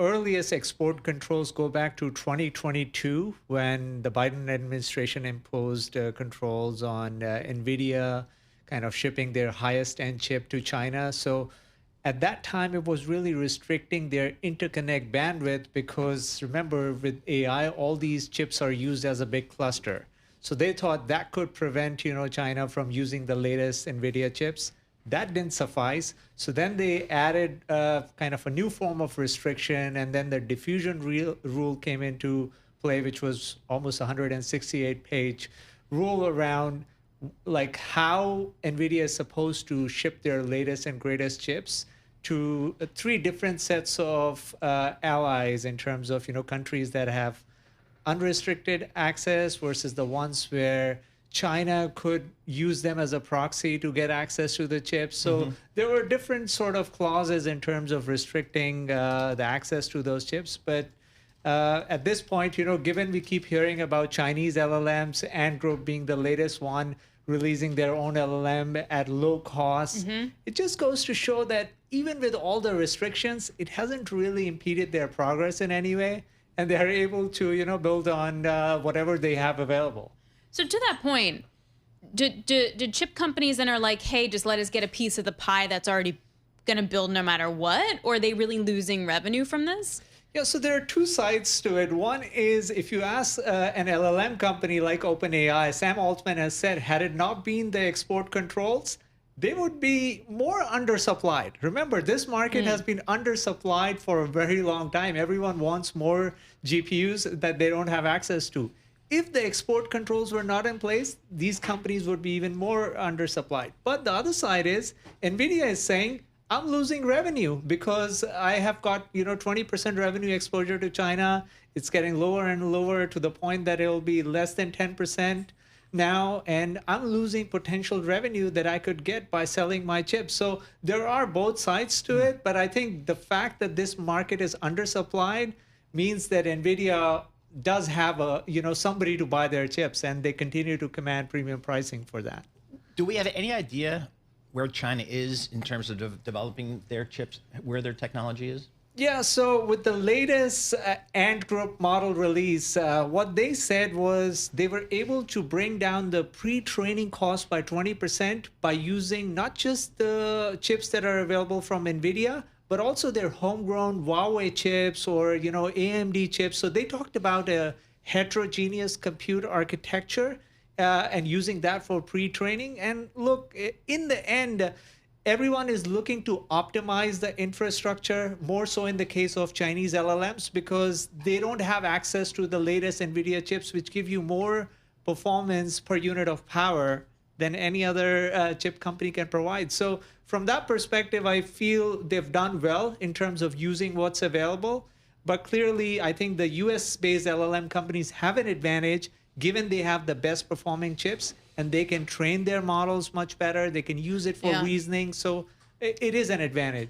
earliest export controls go back to 2022 when the Biden administration imposed controls on Nvidia kind of shipping their highest end chip to China. So at that time, it was really restricting their interconnect bandwidth because remember, with AI, all these chips are used as a big cluster. So they thought that could prevent, China from using the latest Nvidia chips. That didn't suffice. So then they added kind of a new form of restriction, and then the diffusion rule came into play, which was almost 168-page rule around like how NVIDIA is supposed to ship their latest and greatest chips to three different sets of allies in terms of, countries that have unrestricted access versus the ones where China could use them as a proxy to get access to the chips. So there were different sort of clauses in terms of restricting the access to those chips. But at this point, given we keep hearing about Chinese LLMs, Ant Group being the latest one, releasing their own LLM at low cost, it just goes to show that even with all the restrictions, it hasn't really impeded their progress in any way. And they're able to, build on whatever they have available. So to that point, did chip companies then are like, hey, just let us get a piece of the pie that's already going to build no matter what? Or are they really losing revenue from this? Yeah, so there are two sides to it. One is if you ask an LLM company like OpenAI, Sam Altman has said, had it not been the export controls, they would be more undersupplied. Remember, this market has been undersupplied for a very long time. Everyone wants more GPUs that they don't have access to. If the export controls were not in place, these companies would be even more undersupplied. But the other side is NVIDIA is saying, I'm losing revenue because I have got 20% revenue exposure to China. It's getting lower and lower to the point that it'll be less than 10% now, and I'm losing potential revenue that I could get by selling my chips. So there are both sides to it, but I think the fact that this market is undersupplied means that NVIDIA does have somebody to buy their chips, and they continue to command premium pricing for that. Do we have any idea where China is in terms of developing their chips, where their technology is? Yeah, so with the latest Ant Group model release, what they said was they were able to bring down the pre-training cost by 20% by using not just the chips that are available from NVIDIA, but also their homegrown Huawei chips or AMD chips. So they talked about a heterogeneous compute architecture and using that for pre-training. And look, in the end, everyone is looking to optimize the infrastructure, more so in the case of Chinese LLMs, because they don't have access to the latest NVIDIA chips, which give you more performance per unit of power than any other chip company can provide. So from that perspective, I feel they've done well in terms of using what's available. But clearly, I think the US-based LLM companies have an advantage given they have the best performing chips and they can train their models much better. They can use it for reasoning. So it is an advantage.